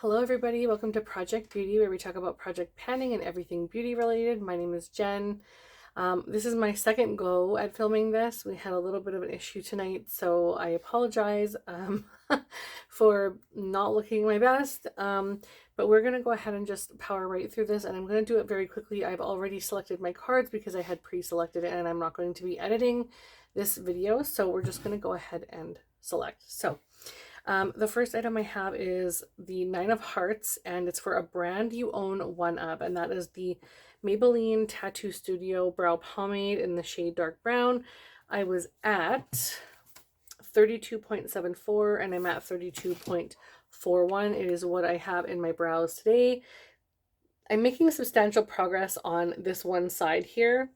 Hello everybody, welcome to Project Beauty, where we talk about project panning and everything beauty related. My name is Jen. This is my second go at filming this. We had a little bit of an issue tonight, so I apologize for not looking my best. But we're going to go ahead and just power right through this, and I'm going to do it very quickly. I've already selected my cards because I had pre-selected it, and I'm not going to be editing this video, so we're just going to go ahead and select. So the first item I have is the Nine of Hearts, and it's for a brand you own one of, and that is the Maybelline Tattoo Studio Brow Pomade in the shade Dark Brown. I was at 32.74 and I'm at 32.41. It is what I have in my brows today. I'm making substantial progress on this one side here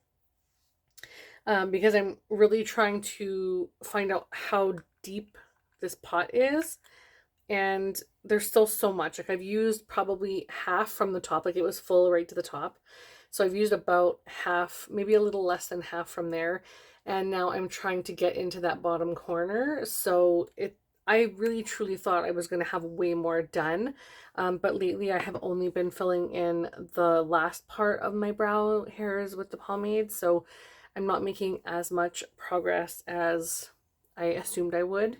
because I'm really trying to find out how deep this pot is, and there's still so much. Like, I've used probably half from the top, like it was full right to the top, so I've used about half, maybe a little less than half from there, and now I'm trying to get into that bottom corner. So I really truly thought I was going to have way more done, but lately I have only been filling in the last part of my brow hairs with the pomade, so I'm not making as much progress as I assumed I would.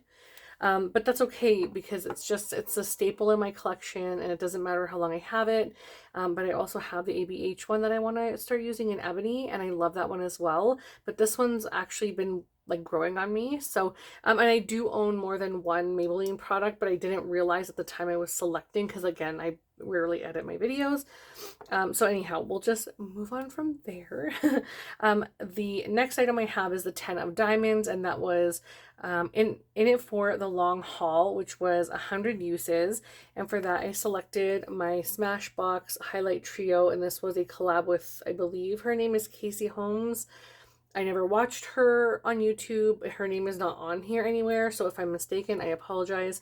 But that's okay because it's a staple in my collection, and it doesn't matter how long I have it. But I also have the ABH one that I want to start using in Ebony, and I love that one as well. But this one's actually been like growing on me. So, and I do own more than one Maybelline product, but I didn't realize at the time I was selecting, because again, I rarely edit my videos. So anyhow, we'll just move on from there. The next item I have is the 10 of Diamonds, and that was in it for the long haul, which was 100 uses. And for that, I selected my Smashbox Highlight Trio, and this was a collab with, I believe her name is Casey Holmes. I never watched her on YouTube. Her name is not on here anywhere, so if I'm mistaken, I apologize.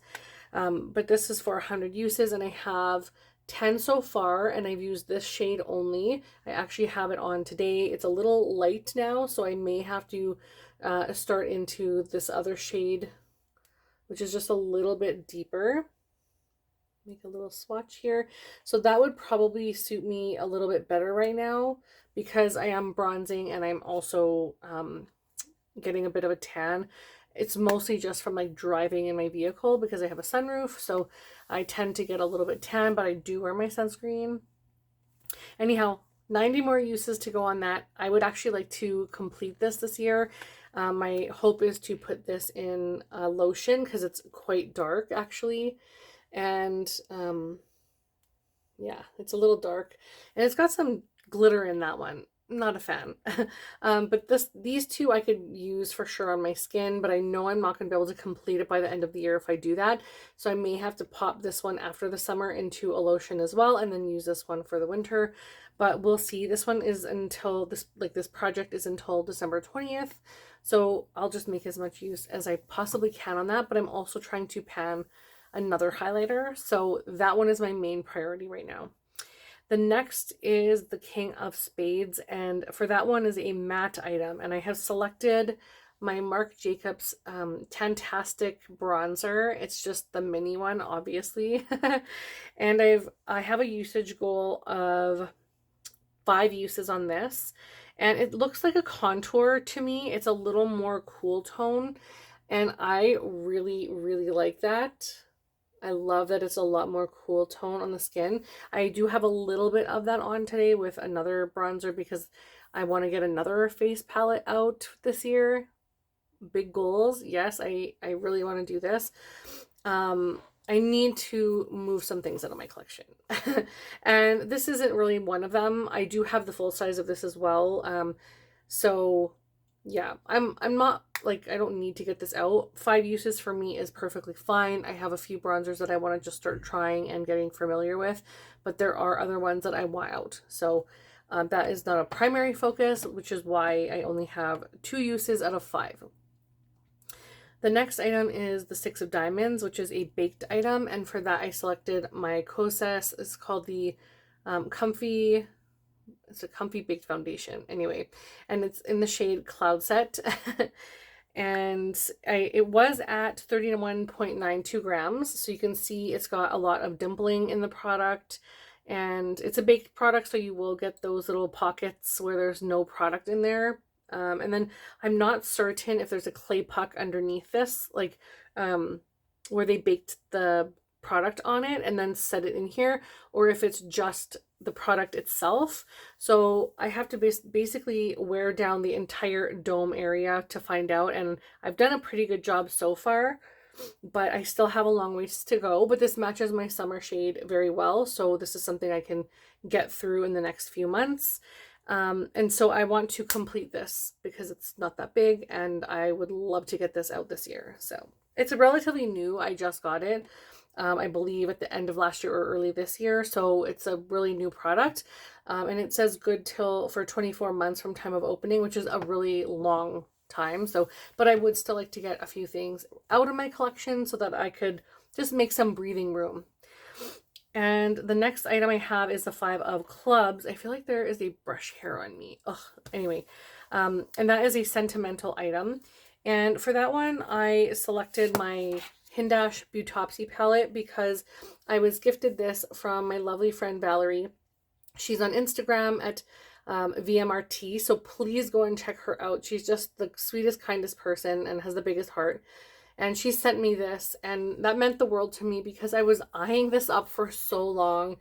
But this is for 100 uses, and I have 10 so far, and I've used this shade only. I actually have it on today. It's a little light now, so I may have to start into this other shade, which is just a little bit deeper. Make a little swatch here. So that would probably suit me a little bit better right now, because I am bronzing and I'm also getting a bit of a tan. It's mostly just from like driving in my vehicle because I have a sunroof, so I tend to get a little bit tan, but I do wear my sunscreen. Anyhow, 90 more uses to go on that. I would actually like to complete this year. My hope is to put this in lotion because it's quite dark actually, and yeah, it's a little dark, and it's got some glitter in that one. Not a fan. But these two I could use for sure on my skin, but I know I'm not going to be able to complete it by the end of the year if I do that. So I may have to pop this one after the summer into a lotion as well, and then use this one for the winter. But we'll see. This one is until this project is until December 20th. So I'll just make as much use as I possibly can on that. But I'm also trying to pan another highlighter, so that one is my main priority right now. The next is the King of Spades, and for that one is a matte item, and I have selected my Marc Jacobs Tantastic bronzer. It's just the mini one, obviously. And I have a usage goal of 5 uses on this, and it looks like a contour to me. It's a little more cool tone, and I really like that. I love that it's a lot more cool tone on the skin. I do have a little bit of that on today with another bronzer because I want to get another face palette out this year. Big goals. Yes, I really want to do this. I need to move some things out of my collection. And this isn't really one of them. I do have the full size of this as well. So yeah, I'm not like, I don't need to get this out. 5 uses for me is perfectly fine. I have a few bronzers that I want to just start trying and getting familiar with, but there are other ones that I want out. So that is not a primary focus, which is why I only have 2 uses out of 5. The next item is the 6 of Diamonds, which is a baked item, and for that I selected my Kosas. It's called the Comfy Baked Foundation anyway, and it's in the shade Cloud Set. and it was at 31.92 grams. So you can see it's got a lot of dimpling in the product, and it's a baked product, so you will get those little pockets where there's no product in there. And then I'm not certain if there's a clay puck underneath this, like where they baked the product on it and then set it in here, or if it's just the product itself. So I have to basically wear down the entire dome area to find out, and I've done a pretty good job so far, but I still have a long ways to go. But this matches my summer shade very well, so this is something I can get through in the next few months. And so I want to complete this because it's not that big, and I would love to get this out this year. So it's relatively new. I just got it, I believe at the end of last year or early this year. So it's a really new product. And it says good for 24 months from time of opening, which is a really long time. So, but I would still like to get a few things out of my collection so that I could just make some breathing room. And the next item I have is the 5 of clubs. I feel like there is a brush hair on me. Ugh. Anyway, and that is a sentimental item. And for that one, I selected my Hindash Beautopsy palette because I was gifted this from my lovely friend Valerie. She's on Instagram at VMRT, so please go and check her out. She's just the sweetest, kindest person and has the biggest heart. And she sent me this, and that meant the world to me because I was eyeing this up for so long.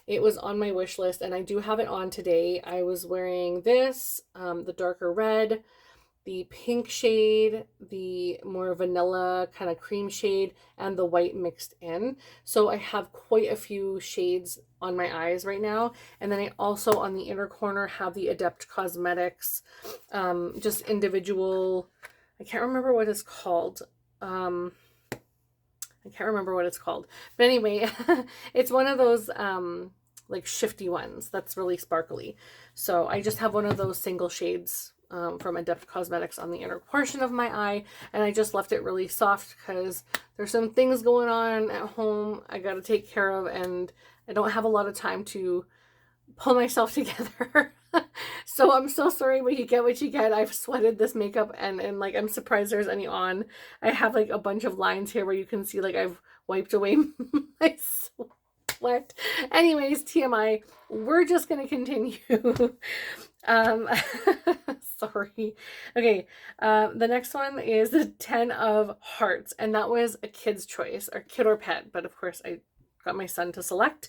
It was on my wish list, and I do have it on today. I was wearing this, the darker red, the pink shade, the more vanilla kind of cream shade, and the white mixed in. So I have quite a few shades on my eyes right now. And then I also, on the inner corner, have the Adept Cosmetics, just individual, I can't remember what it's called. I can't remember what it's called. But anyway, it's one of those like shifty ones that's really sparkly. So I just have one of those single shades from Adept Cosmetics on the inner portion of my eye, and I just left it really soft because there's some things going on at home I got to take care of, and I don't have a lot of time to pull myself together. So I'm so sorry, but you get what you get. I've sweated this makeup, and like I'm surprised there's any on. I have like a bunch of lines here where you can see like I've wiped away my sweat. Anyways, TMI, we're just gonna continue. Sorry. Okay, the next one is the 10 of Hearts, and that was a kid's choice, or kid or pet, but of course I got my son to select,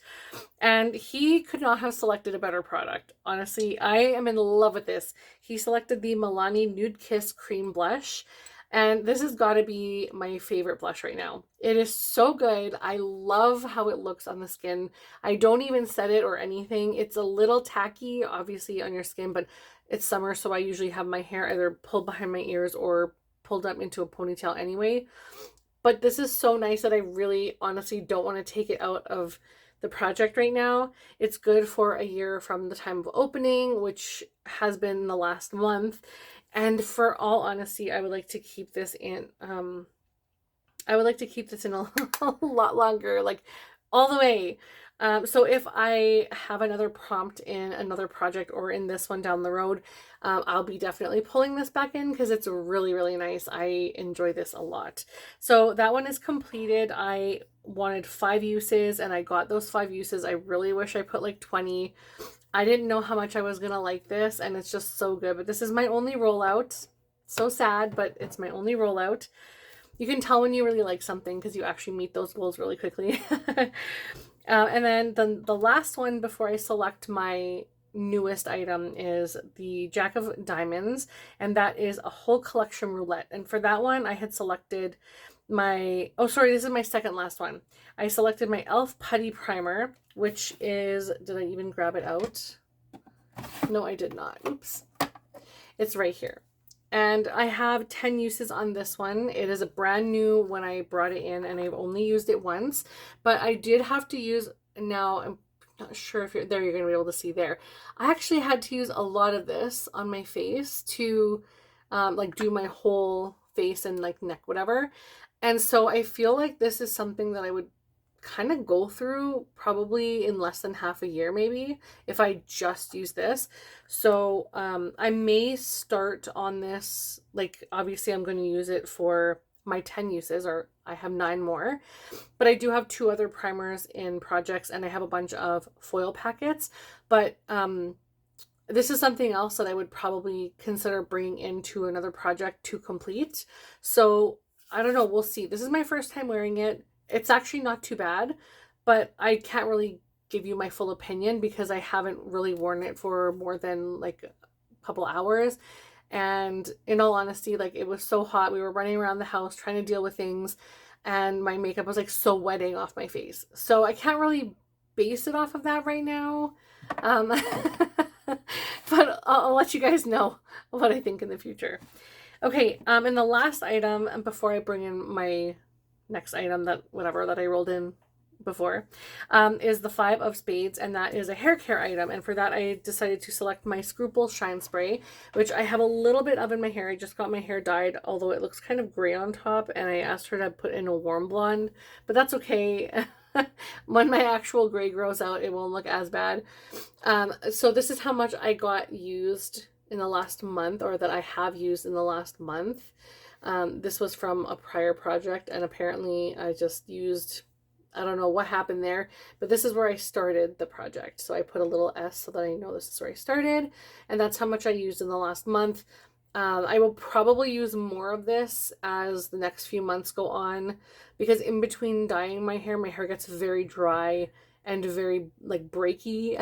and he could not have selected a better product. Honestly, I am in love with this. He selected the Milani Nude Kiss Cream Blush, and this has got to be my favorite blush right now. It is so good. I love how it looks on the skin. I don't even set it or anything. It's a little tacky, obviously, on your skin, but it's summer, so I usually have my hair either pulled behind my ears or pulled up into a ponytail anyway. But this is so nice that I really honestly don't want to take it out of the project right now. It's good for a year from the time of opening, which has been the last month. And for all honesty, I would like to keep this in, I would like to keep this in a lot longer, like all the way. So if I have another prompt in another project or in this one down the road, I'll be definitely pulling this back in because it's really, really nice. I enjoy this a lot. So that one is completed. I wanted 5 uses and I got those 5 uses. I really wish I put like 20. I didn't know how much I was gonna like this, and it's just so good. But this is my only rollout. So sad, but it's my only rollout. You can tell when you really like something because you actually meet those goals really quickly. And then the last one before I select my newest item is the Jack of Diamonds, and that is a whole collection roulette. And for that one, I had selected my, oh sorry, this is my second last one. I selected my e.l.f. Putty Primer, which is, did I even grab it out? No, I did not. Oops. It's right here. And I have 10 uses on this one. It is a brand new when I brought it in, and I've only used it once, but I did have to use, now I'm not sure if you're there, you're gonna be able to see there. I actually had to use a lot of this on my face to like do my whole face and like neck, whatever. And so I feel like this is something that I would kind of go through probably in less than half a year, maybe, if I just use this. So I may start on this, like obviously I'm going to use it for my 10 uses, or I have 9 more, but I do have 2 other primers in projects, and I have a bunch of foil packets. But this is something else that I would probably consider bringing into another project to complete. So I don't know, we'll see. This is my first time wearing it. It's actually not too bad, but I can't really give you my full opinion because I haven't really worn it for more than like a couple hours. And in all honesty, like it was so hot. We were running around the house trying to deal with things, and my makeup was like so wetting off my face. So I can't really base it off of that right now. But I'll let you guys know what I think in the future. Okay, and the last item, and before I bring in my next item that I rolled in before, is the 5 of Spades, and that is a hair care item. And for that, I decided to select my Scruples Shine Spray, which I have a little bit of in my hair. I just got my hair dyed, although it looks kind of gray on top, and I asked her to put in a warm blonde, but that's okay. When my actual gray grows out, it won't look as bad. So this is how much I got used in the last month, or that I have used in the last month. This was from a prior project, and apparently I just used, I don't know what happened there, but this is where I started the project. So I put a little S so that I know this is where I started, and that's how much I used in the last month. I will probably use more of this as the next few months go on, because in between dyeing my hair gets very dry and very like breaky.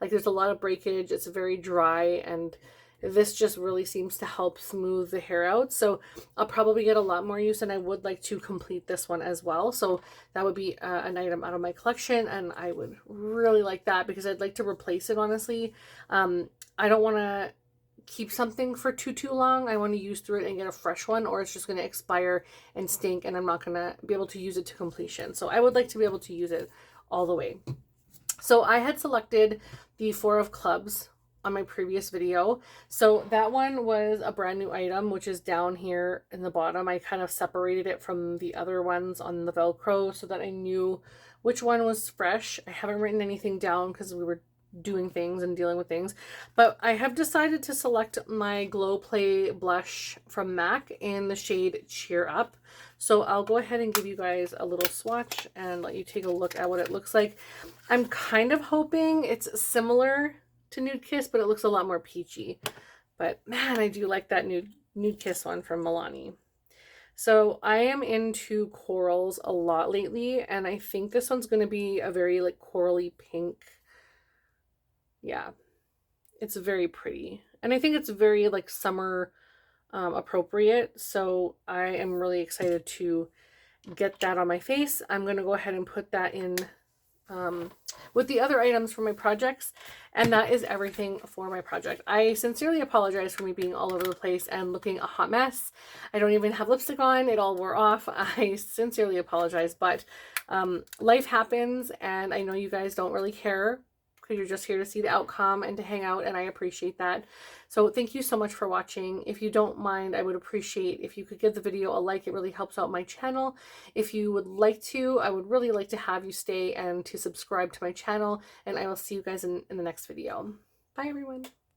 Like there's a lot of breakage. It's very dry, and this just really seems to help smooth the hair out. So I'll probably get a lot more use, and I would like to complete this one as well. So that would be an item out of my collection, and I would really like that because I'd like to replace it, honestly. I don't want to keep something for too long. I want to use through it and get a fresh one, or it's just going to expire and stink, and I'm not going to be able to use it to completion. So I would like to be able to use it all the way. So I had selected the 4 of Clubs on my previous video. So that one was a brand new item, which is down here in the bottom. I kind of separated it from the other ones on the Velcro so that I knew which one was fresh. I haven't written anything down because we were doing things and dealing with things, but I have decided to select my Glow Play blush from MAC in the shade Cheer Up. So I'll go ahead and give you guys a little swatch and let you take a look at what it looks like. I'm kind of hoping it's similar to Nude Kiss, but it looks a lot more peachy. But man, I do like that Nude Kiss one from Milani. So I am into corals a lot lately, and I think this one's going to be a very like corally pink. Yeah, it's very pretty, and I think it's very like summer appropriate. So I am really excited to get that on my face. I'm going to go ahead and put that in with the other items for my projects, and that is everything for my project. I sincerely apologize for me being all over the place and looking a hot mess. I don't even have lipstick on. It all wore off. I sincerely apologize, but life happens, and I know you guys don't really care because you're just here to see the outcome and to hang out, and I appreciate that. So thank you so much for watching. If you don't mind, I would appreciate if you could give the video a like. It really helps out my channel. If you would like to, I would really like to have you stay and to subscribe to my channel, and I will see you guys in the next video. Bye everyone.